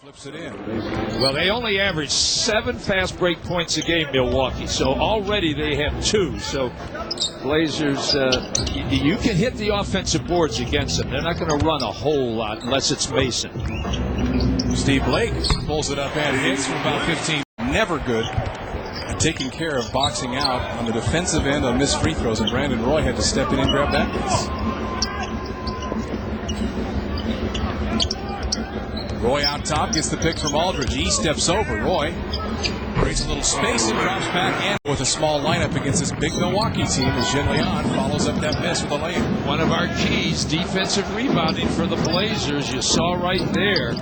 Flips it in. Well, they only average 7 fast break points a game, Milwaukee. So already they have 2. So Blazers, you can hit the offensive boards against them. They're not going to run a whole lot unless it's Mason. Steve Blake pulls it up and hits from about 15. Never good at taking care of boxing out on the defensive end on missed free throws, and Brandon Roy had to step in and grab that base. Roy out top, gets the pick from Aldridge. He steps over. Roy creates a little space and drops back in with a small lineup against this big Milwaukee team as Leon follows up that miss with a layup. One of our keys, defensive rebounding for the Blazers. You saw right there.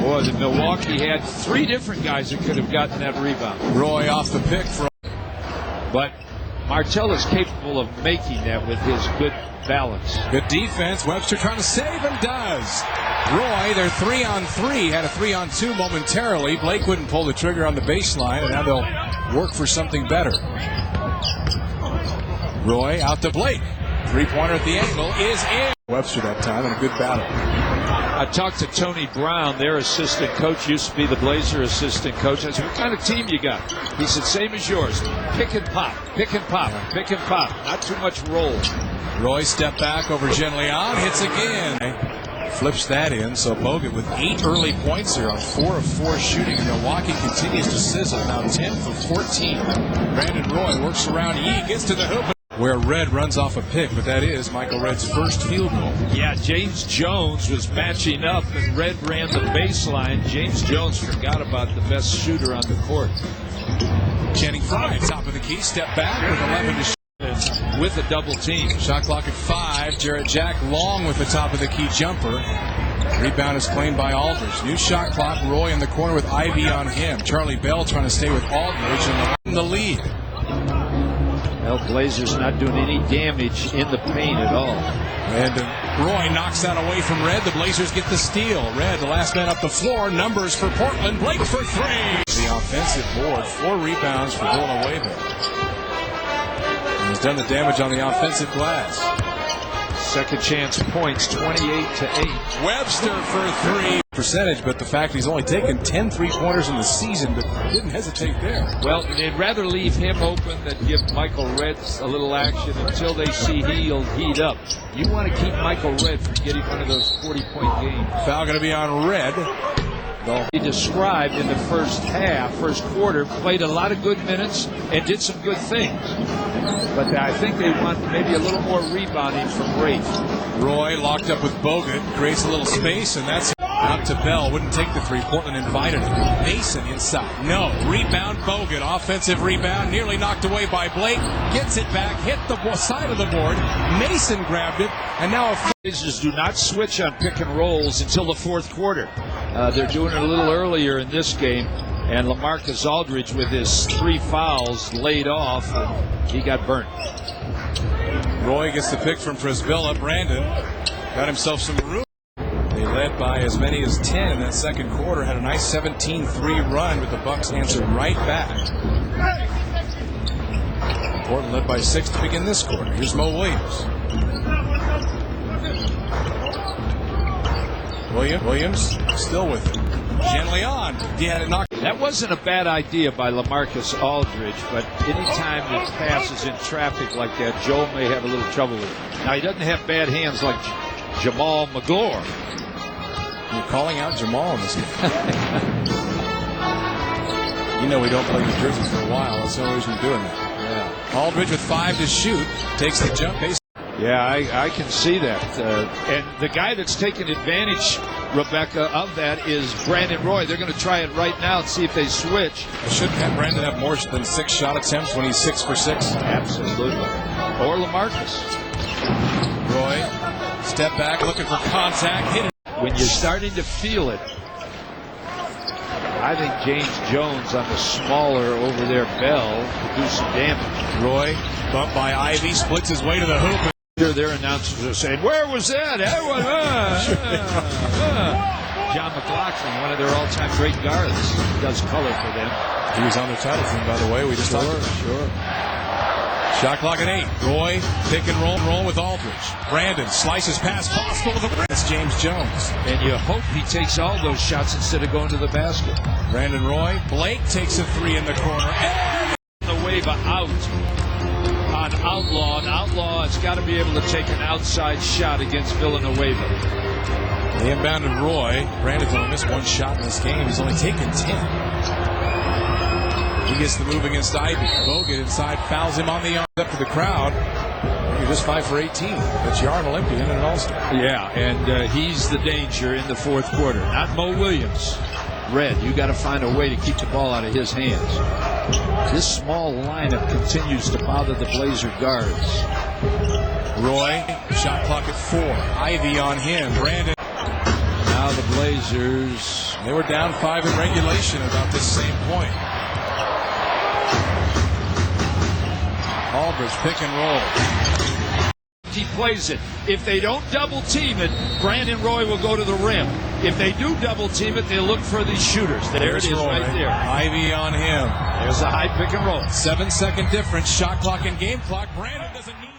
Boy, the Milwaukee had 3 different guys that could have gotten that rebound. Roy off the pick. But Martell is capable of making that with his good balance. Good defense. Webster trying to save and does. Roy, they're 3-on-3. Had a 3-on-2 momentarily. Blake wouldn't pull the trigger on the baseline, and now they'll work for something better. Roy out to Blake. 3-pointer at the angle is in. Webster that time, and a good battle. I talked to Tony Brown, their assistant coach, used to be the Blazer assistant coach. I said, what kind of team you got? He said, same as yours. Pick and pop, pick and pop, pick and pop. Not too much roll. Roy step back over Leon, hits again. Flips that in, so Bogut with 8 early points here on 4 of 4 shooting. Milwaukee continues to sizzle, now 10 for 14. Brandon Roy works around Yee, gets to the hoop. Where Red runs off a pick, but that is Michael Red's first field goal. Yeah, James Jones was matching up, and Red ran the baseline. James Jones forgot about the best shooter on the court. Channing Frye, top of the key, step back with 11 to shoot. With a double team. Shot clock at 5. Jarrett Jack long with the top of the key jumper. Rebound is claimed by Aldridge. New shot clock. Roy in the corner with Ivy on him. Charlie Bell trying to stay with Aldridge in the lead. Well, Blazers not doing any damage in the paint at all. And Roy knocks that away from Red. The Blazers get the steal. Red, the last man up the floor. Numbers for Portland. Blake for 3. The offensive board. 4 rebounds for Villanueva. He's done the damage on the offensive glass. Second chance points, 28-8. Webster for 3. Percentage, but the fact he's only taken 10 3-pointers in the season, but didn't hesitate there. Well, they'd rather leave him open than give Michael Red a little action until they see he'll heat up. You want to keep Michael Red from getting one of those 40-point games. Foul going to be on Red. He described in the first quarter, played a lot of good minutes and did some good things. But I think they want maybe a little more rebounding from Rafe. Roy locked up with Bogut, creates a little space, and that's out to Bell. Wouldn't take the 3. Portland invited it. Mason inside. No. Rebound Bogut. Offensive rebound. Nearly knocked away by Blake. Gets it back. Hit the side of the board. Mason grabbed it. And now Blazers do not switch on pick and rolls until the 4th quarter. They're doing it a little earlier in this game. And LaMarcus Aldridge with his 3 fouls laid off. And he got burnt. Roy gets the pick from Frisbilla. Brandon got himself some room. They led by as many as 10 in that second quarter. Had a nice 17-3 run, but the Bucks answered right back. Portland led by 6 to begin this quarter. Here's Mo Williams. Williams still with it. Leon. He had it knocked. That wasn't a bad idea by LaMarcus Aldridge, but anytime that passes in traffic like that, Joel may have a little trouble with it. Now, he doesn't have bad hands like Jamal McGlure. You're calling out Jamal in this game. You know we don't play New Jersey for a while. That's the only reason we're doing that. Yeah. Aldridge with 5 to shoot. Takes the jump. Yeah, I can see that. And the guy that's taking advantage, Rebecca, of that is Brandon Roy. They're going to try it right now and see if they switch. Shouldn't have Brandon have more than 6 shot attempts when he's 6 for 6? Absolutely. Or LaMarcus. Roy, step back, looking for contact. Hit it. When you're starting to feel it, I think James Jones on the smaller over there Bell could do some damage. Roy, bumped by Ivy, splits his way to the hoop. Their announcers are saying, where was that? John McLaughlin, one of their all-time great guards, does color for them. He was on their title team, by the way. We just talked about. Sure. Shot clock at 8. Roy, pick and roll with Aldridge. Brandon slices past possible with the That's James Jones. And you hope he takes all those shots instead of going to the basket. Brandon Roy. Blake takes a 3 in the corner. And the waiver out on Outlaw. And Outlaw has got to be able to take an outside shot against Villanueva. They inbounded Roy. Brandon's only missed 1 shot in this game. He's only taken 10. He gets the move against Ivy. Bogut inside fouls him on the arm. Up to the crowd. You're just 5 for 18. That's Yarn Olympian and an All-Star. Yeah, and he's the danger in the fourth quarter. Not Mo Williams. Red, you got to find a way to keep the ball out of his hands. This small lineup continues to bother the Blazer guards. Roy, shot clock at 4. Ivy on him. Brandon. Now the Blazers. They were down 5 in regulation about this same point. Aldridge pick and roll. He plays it. If they don't double team it, Brandon Roy will go to the rim. If they do double team it, they'll look for these shooters. There it is, Roy. right there. Ivy on him. There's a high pick and roll. 7-second difference. Shot clock and game clock. Brandon doesn't need